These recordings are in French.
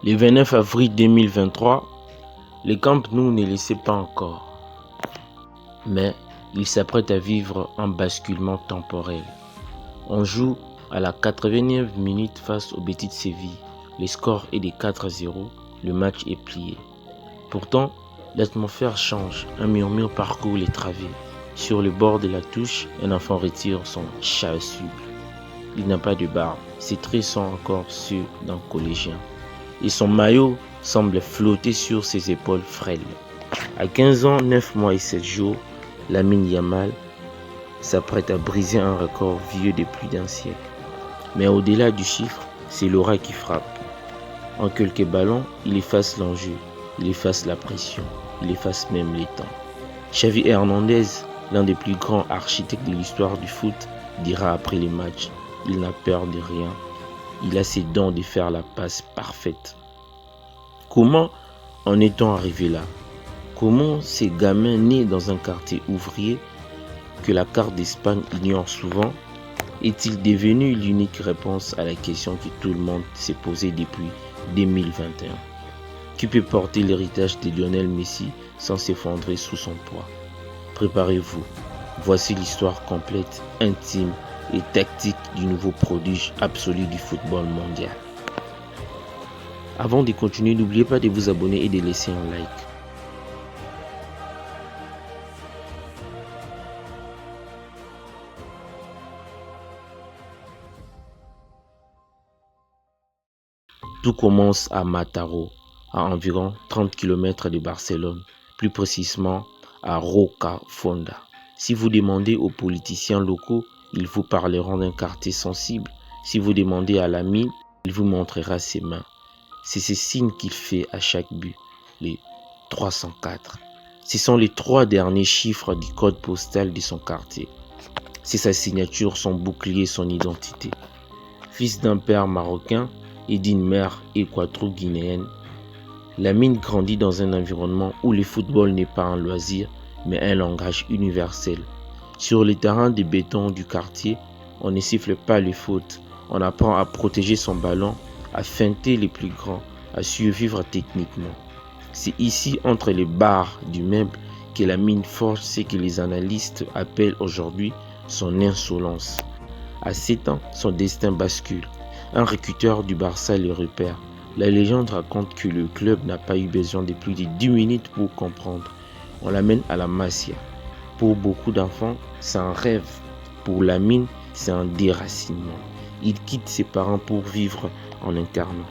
Le 29 avril 2023, le Camp Nou ne le sait pas encore, mais il s'apprête à vivre un basculement temporel. On joue à la 89e minute face au Betis Séville. Le score est de 4-0, le match est plié. Pourtant, l'atmosphère change, un murmure parcourt les travées. Sur le bord de la touche, un enfant retire son chasuble. Il n'a pas de barbe, ses traits sont encore ceux d'un collégien. Et son maillot semble flotter sur ses épaules frêles. À 15 ans, 9 mois et 7 jours, Lamine Yamal s'apprête à briser un record vieux de plus d'un siècle. Mais au-delà du chiffre, c'est l'aura qui frappe. En quelques ballons, il efface l'enjeu, il efface la pression, il efface même les temps. Xavi Hernandez, l'un des plus grands architectes de l'histoire du foot, dira après les matchs, il n'a peur de rien. Il a ses dons de faire la passe parfaite. Comment en est-on arrivé là? Comment ces gamins nés dans un quartier ouvrier que la carte d'Espagne ignore souvent est-il devenu l'unique réponse à la question que tout le monde s'est posée depuis 2021? Qui peut porter l'héritage de Lionel Messi sans s'effondrer sous son poids? Préparez-vous, voici l'histoire complète, intime et tactique du nouveau prodige absolu du football mondial. Avant de continuer, n'oubliez pas de vous abonner et de laisser un like. Tout commence à Mataró, à environ 30 km de Barcelone, plus précisément à Rocafonda. Si vous demandez aux politiciens locaux, ils vous parleront d'un quartier sensible. Si vous demandez à Lamine, il vous montrera ses mains. C'est ce signe qu'il fait à chaque but, les 304. Ce sont les 3 derniers chiffres du code postal de son quartier. C'est sa signature, son bouclier, son identité. Fils d'un père marocain et d'une mère équato-guinéenne, Lamine grandit dans un environnement où le football n'est pas un loisir, mais un langage universel. Sur les terrains de béton du quartier, on ne siffle pas les fautes. On apprend à protéger son ballon, à feinter les plus grands, à survivre techniquement. C'est ici, entre les barres du meuble, que Lamine forge ce que les analystes appellent aujourd'hui son insolence. À 7 ans, son destin bascule. Un recruteur du Barça le repère. La légende raconte que le club n'a pas eu besoin de plus de 10 minutes pour comprendre. On l'amène à la Masia. Pour beaucoup d'enfants, c'est un rêve. Pour Lamine, c'est un déracinement. Il quitte ses parents pour vivre en internat.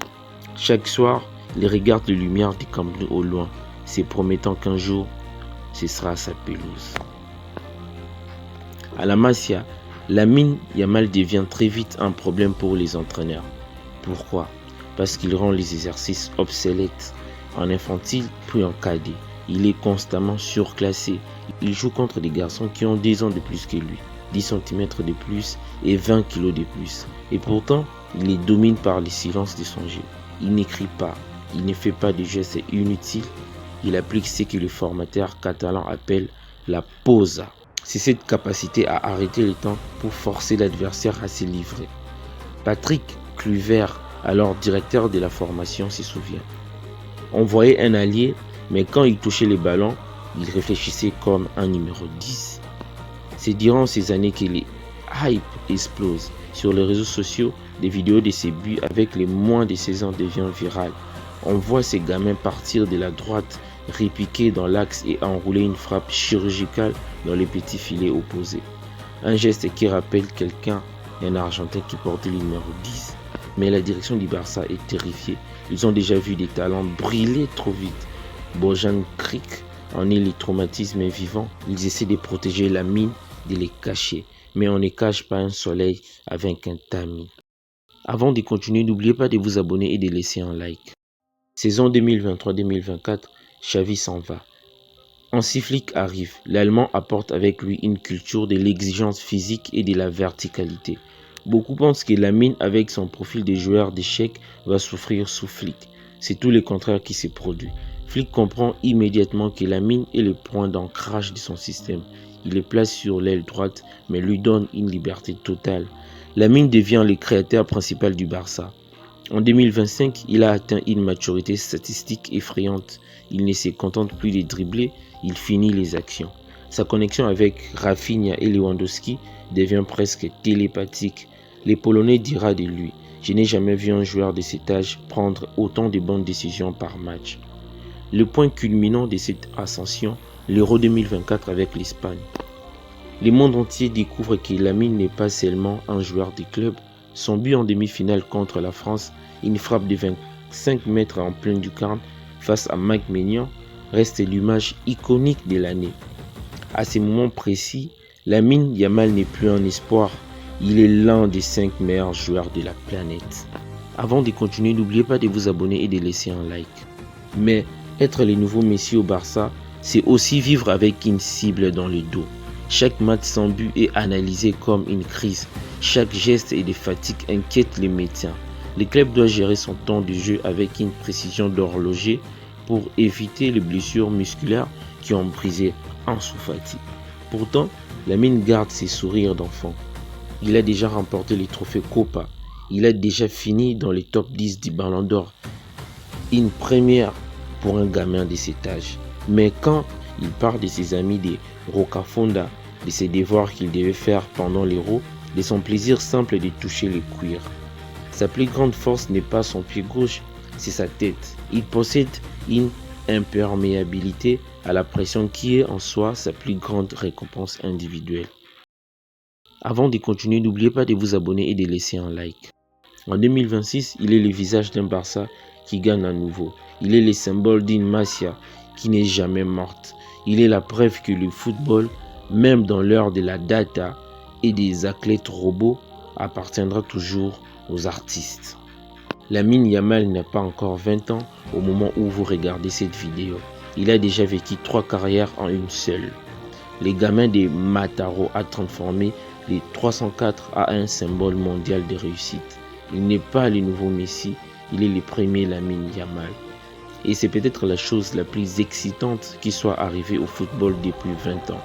Chaque soir, il regarde les lumières du Camp Nou au loin, se promettant qu'un jour, ce sera sa pelouse. À la Masia, Lamine Yamal devient très vite un problème pour les entraîneurs. Pourquoi? Parce qu'il rend les exercices obsolètes. En infantile puis en cadet, il est constamment surclassé. Il joue contre des garçons qui ont 10 ans de plus que lui, 10 cm de plus et 20 kg de plus. Et pourtant, il les domine par le silence de son jeu. Il n'écrit pas, il ne fait pas de gestes inutiles. Il applique ce que le formateur catalan appelle la posa. C'est cette capacité à arrêter le temps pour forcer l'adversaire à se livrer. Patrick Kluivert, alors directeur de la formation, se souvient. On voyait un allié, mais quand il touchait les ballons, il réfléchissait comme un numéro 10. C'est durant ces années que les hype explosent. Sur les réseaux sociaux, des vidéos de ses buts avec les moins de 16 ans deviennent virales. On voit ces gamins partir de la droite, répiquer dans l'axe et enrouler une frappe chirurgicale dans les petits filets opposés. Un geste qui rappelle quelqu'un, un Argentin qui portait le numéro 10. Mais la direction du Barça est terrifiée. Ils ont déjà vu des talents briller trop vite. Bojan Kric en est le traumatisme vivant. Ils essaient de protéger Lamine, de les cacher. Mais on ne cache pas un soleil avec un tamis. Avant de continuer, n'oubliez pas de vous abonner et de laisser un like. Saison 2023-2024, Xavi s'en va. Hansi Flick arrive. L'Allemand apporte avec lui une culture de l'exigence physique et de la verticalité. Beaucoup pensent que Lamine, avec son profil de joueur d'échecs, va souffrir sous Flick. C'est tout le contraire qui se produit. Flick comprend immédiatement que Lamine est le point d'ancrage de son système. Il le place sur l'aile droite, mais lui donne une liberté totale. Lamine devient le créateur principal du Barça. En 2025, il a atteint une maturité statistique effrayante. Il ne se contente plus de dribbler, il finit les actions. Sa connexion avec Rafinha et Lewandowski devient presque télépathique. Les Polonais dira de lui: je n'ai jamais vu un joueur de cet âge prendre autant de bonnes décisions par match. Le point culminant de cette ascension, l'Euro 2024 avec l'Espagne. Le monde entier découvre que Lamine n'est pas seulement un joueur de club. Son but en demi-finale contre la France, une frappe de 25 mètres en pleine lucarne face à Mike Maignan, reste l'image iconique de l'année. À ce moment précis, Lamine Yamal n'est plus un espoir, il est l'un des 5 meilleurs joueurs de la planète. Avant de continuer, n'oubliez pas de vous abonner et de laisser un like. Mais être le nouveau Messi au Barça, c'est aussi vivre avec une cible dans le dos. Chaque match sans but est analysé comme une crise. Chaque geste et de fatigue inquiète les médecins. Le club doit gérer son temps de jeu avec une précision d'horloger pour éviter les blessures musculaires qui ont brisé Ansu Fati. Pourtant, Lamine garde ses sourires d'enfant. Il a déjà remporté les trophées Copa. Il a déjà fini dans les top 10 du Ballon d'Or. Une première pour un gamin de cet âge. Mais quand il parle de ses amis de Rocafonda, de ses devoirs qu'il devait faire pendant l'Euro, de son plaisir simple de toucher le cuir. Sa plus grande force n'est pas son pied gauche, c'est sa tête. Il possède une imperméabilité à la pression qui est en soi sa plus grande récompense individuelle. Avant de continuer, n'oubliez pas de vous abonner et de laisser un like. En 2026, il est le visage d'un Barça qui gagne à nouveau. Il est le symbole d'une Masia qui n'est jamais morte. Il est la preuve que le football, même dans l'heure de la data et des athlètes robots, appartiendra toujours aux artistes. Lamine Yamal n'a pas encore 20 ans au moment où vous regardez cette vidéo. Il a déjà vécu 3 carrières en une seule. Le gamin de Mataro a transformé les 304 à un symbole mondial de réussite. Il n'est pas le nouveau Messi, il est le premier Lamine Yamal. Et c'est peut-être la chose la plus excitante qui soit arrivée au football depuis 20 ans.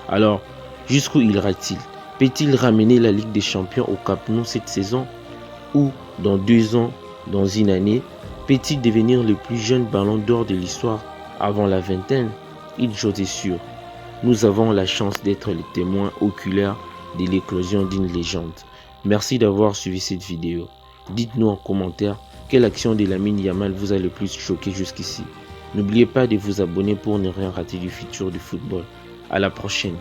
Alors, jusqu'où ira-t-il? Peut-il ramener la Ligue des Champions au Camp Nou cette saison? Ou dans 2 ans, dans une année, peut-il devenir le plus jeune ballon d'or de l'histoire avant la vingtaine? Une chose est sûre, nous avons la chance d'être les témoins oculaires de l'éclosion d'une légende. Merci d'avoir suivi cette vidéo. Dites-nous en commentaire quelle action de Lamine Yamal vous a le plus choqué jusqu'ici. N'oubliez pas de vous abonner pour ne rien rater du futur du football. À la prochaine.